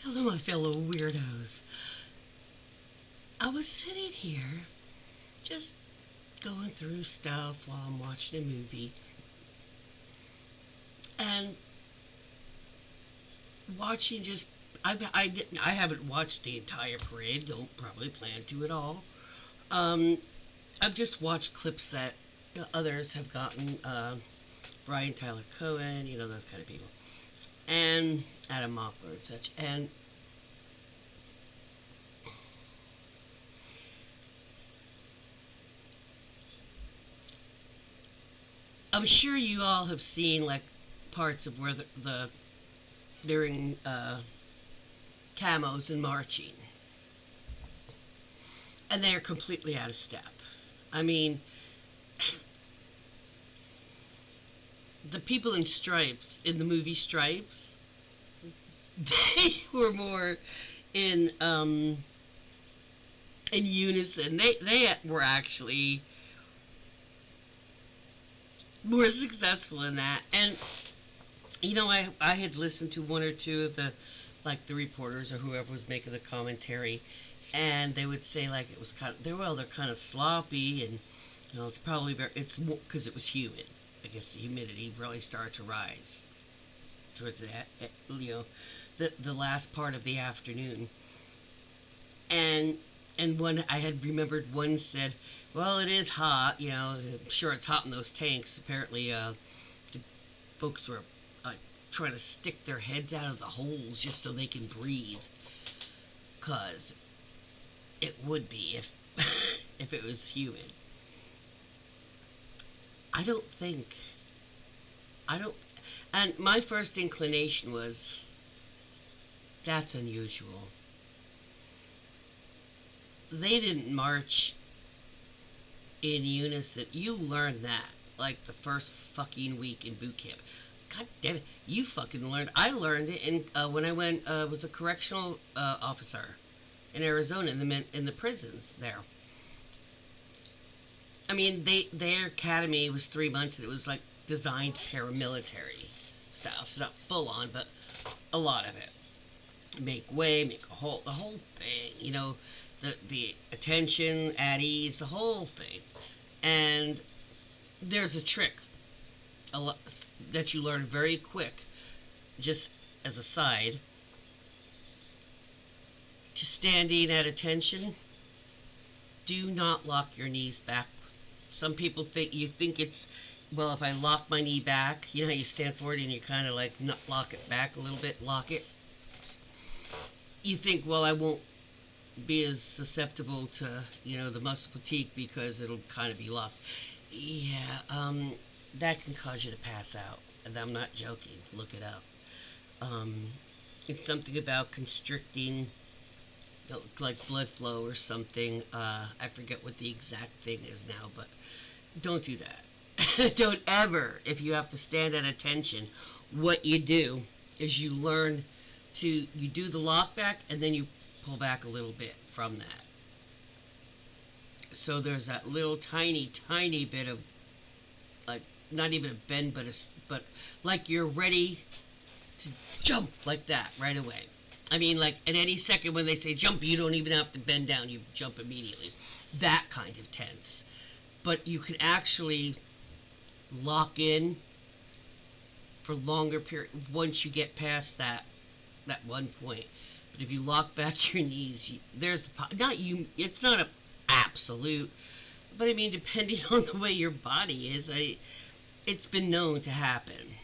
Hello, my fellow weirdos. I was sitting here just going through stuff while I'm watching a movie and watching just. I haven't watched the entire parade. Don't probably plan to at all. Um, I've just watched clips that others have gotten. Brian Tyler Cohen, those kind of people, and Adam Mockler and such. And I'm sure you all have seen like parts of where the during camos and marching, and they're completely out of step. I mean, the people in Stripes in the movie Stripes, they were more in in unison. They were actually more successful in that. And I had listened to one or two of the like the reporters or whoever was making the commentary, and they would say like it was kind of they're kind of sloppy, and it's probably it's because it was humid. I guess the humidity really started to rise towards the last part of the afternoon, and one I had remembered one said, "Well, it is hot. I'm sure it's hot in those tanks." Apparently, the folks were trying to stick their heads out of the holes just so they can breathe, cause it would be if if it was humid. I don't think I don't. And my first inclination was that's unusual. They didn't march in unison. You learned that like the first fucking week in boot camp. God damn it, you fucking learned. I learned it in when I went was a correctional officer in Arizona in the prisons there. I mean, their academy was 3 months, and it was like designed paramilitary style, so not full on, but a lot of it. Make way, make the whole thing. The attention, at ease, the whole thing. And there's a trick a lot, that you learn very quick, just as a side, to standing at attention. Do not lock your knees back. Some people think it's well, if I lock my knee back, you know how you stand forward and you kind of like not lock it back a little bit, lock it. You think, well, I won't be as susceptible to the muscle fatigue because it'll kind of be locked. Yeah, that can cause you to pass out, and I'm not joking. Look it up. Um, it's something about constricting, like blood flow or something. I forget what the exact thing is now, but don't do that. Don't ever, if you have to stand at attention, what you do is you do the lock back and then you pull back a little bit from that. So there's that little tiny bit of like not even a bend, but like you're ready to jump like that right away. I mean, like at any second when they say jump, you don't even have to bend down; you jump immediately. That kind of tense, but you can actually lock in for longer period once you get past that one point. But if you lock back your knees, there's not you. It's not a absolute, but I mean, depending on the way your body is, it's been known to happen.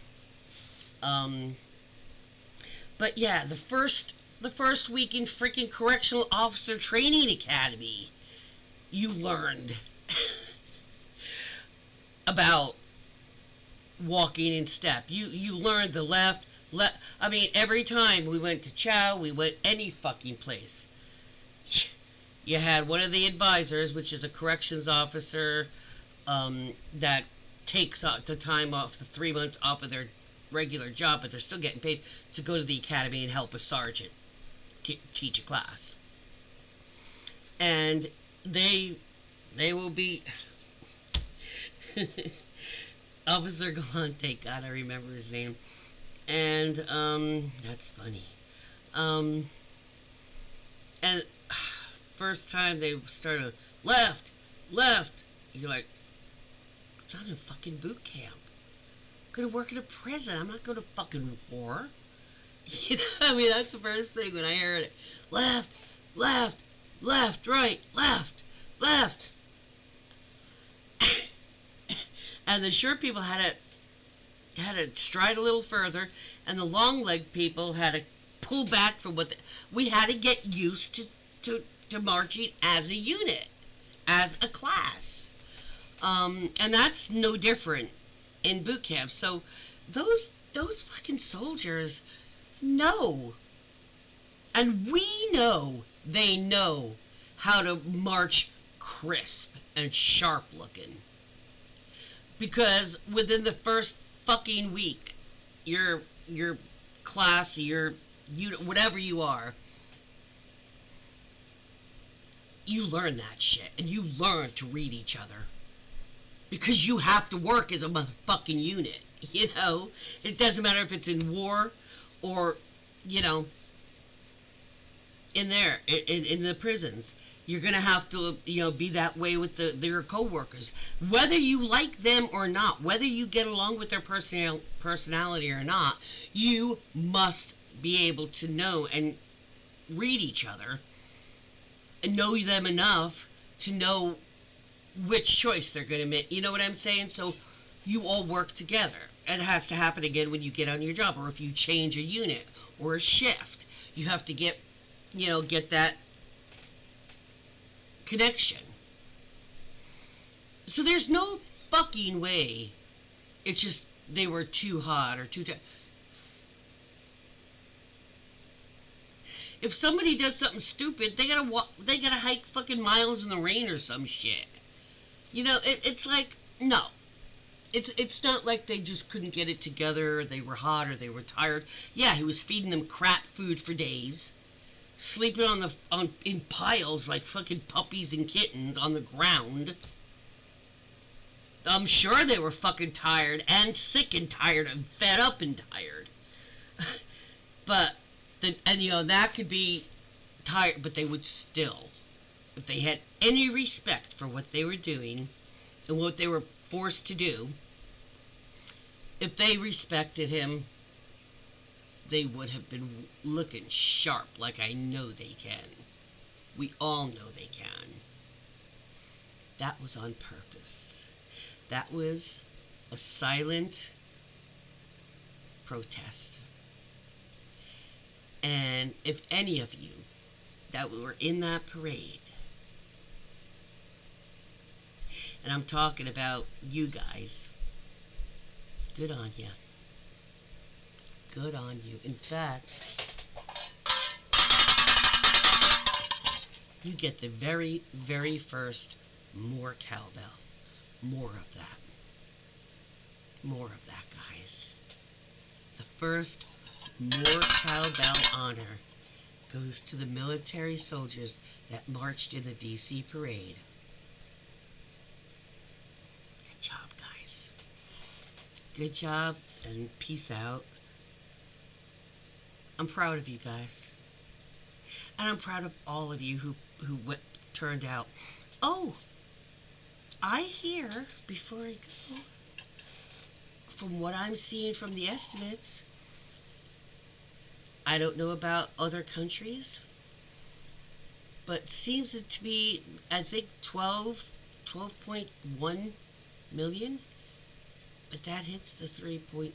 Um, but yeah, the first week in freaking correctional officer training academy, you learned about walking in step. You learned the left. I mean, every time we went to chow, we went any fucking place. You had one of the advisors, which is a corrections officer, that takes the time off, the 3 months off of their regular job, but they're still getting paid to go to the academy and help a sergeant teach a class. And they will be Officer Galante. God, I remember his name. And that's funny. Um, and first time they started left, left. You're like, I'm not in fucking boot camp. I'm gonna work in a prison. I'm not going to fucking war. You know, I mean, that's the first thing when I heard it. Left, left, left, right, left, left. And the short people had to stride a little further, and the long leg people had to pull back from we had to get used to marching as a unit, as a class, and that's no different in boot camp. So those fucking soldiers know, and we know they know how to march crisp and sharp looking, because within the first fucking week, your class, your unit, whatever you are, you learn that shit, and you learn to read each other, because you have to work as a motherfucking unit. You know, it doesn't matter if it's in war or, you know, in there in the prisons. You're gonna have to, you know, be that way with your coworkers, whether you like them or not, whether you get along with their personality or not. You must be able to know and read each other, and know them enough to know which choice they're gonna make. You know what I'm saying? So you all work together. It has to happen again when you get on your job, or if you change a unit or a shift. You have to get that connection. So there's no fucking way it's just they were too hot or too if somebody does something stupid, they gotta hike fucking miles in the rain or some shit. You know, it's like, no. It's not like they just couldn't get it together, or they were hot, or they were tired. Yeah, he was feeding them crap food for days, sleeping in piles like fucking puppies and kittens on the ground. I'm sure they were fucking tired and sick and tired and fed up and tired. But that could be tired, but they would still, if they had any respect for what they were doing and what they were forced to do, if they respected him, they would have been looking sharp, like I know they can. We all know they can. That was on purpose. That was a silent protest. And if any of you that were in that parade, and I'm talking about you guys, good on you. Good on you. In fact, you get the very, very first more cowbell. More of that. More of that, guys. The first more cowbell honor goes to the military soldiers that marched in the D.C. parade. Good job, guys. Good job, and peace out. I'm proud of you guys. And I'm proud of all of you who turned out. Oh, I hear, before I go, from what I'm seeing from the estimates, I don't know about other countries, but seems it to be, I think, 12.1 million, but that hits the 3.5%.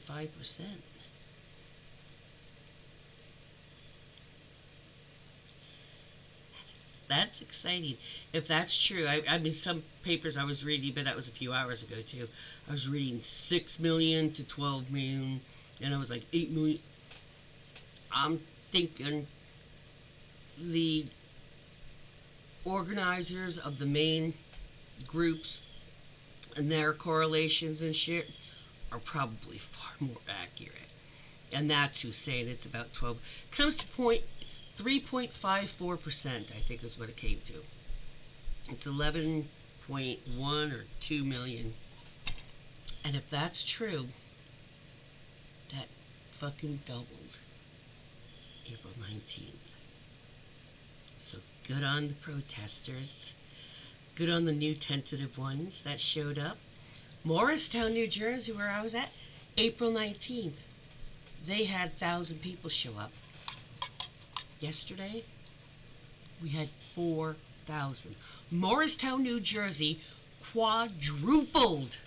That's exciting. If that's true, I mean, some papers I was reading, but that was a few hours ago too. I was reading 6 million to 12 million, and I was like 8 million. I'm thinking the organizers of the main groups and their correlations and shit are probably far more accurate. And that's who's saying it's about 12. Comes to 3.54%, I think is what it came to. It's 11.1 or 2 million. And if that's true, that fucking doubled April 9th. 19th. So good on the protesters. Good on the new tentative ones that showed up. Morristown, New Jersey, where I was at, April 19th. They had 1,000 people show up. Yesterday, we had 4,000. Morristown, New Jersey quadrupled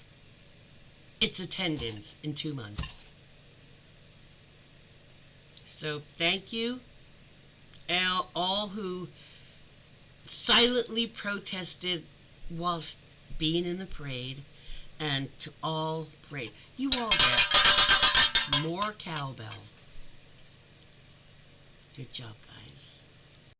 its attendance in 2 months. So thank you, all who silently protested whilst being in the parade, and to all parade. You all get more cowbell. Good job, guys.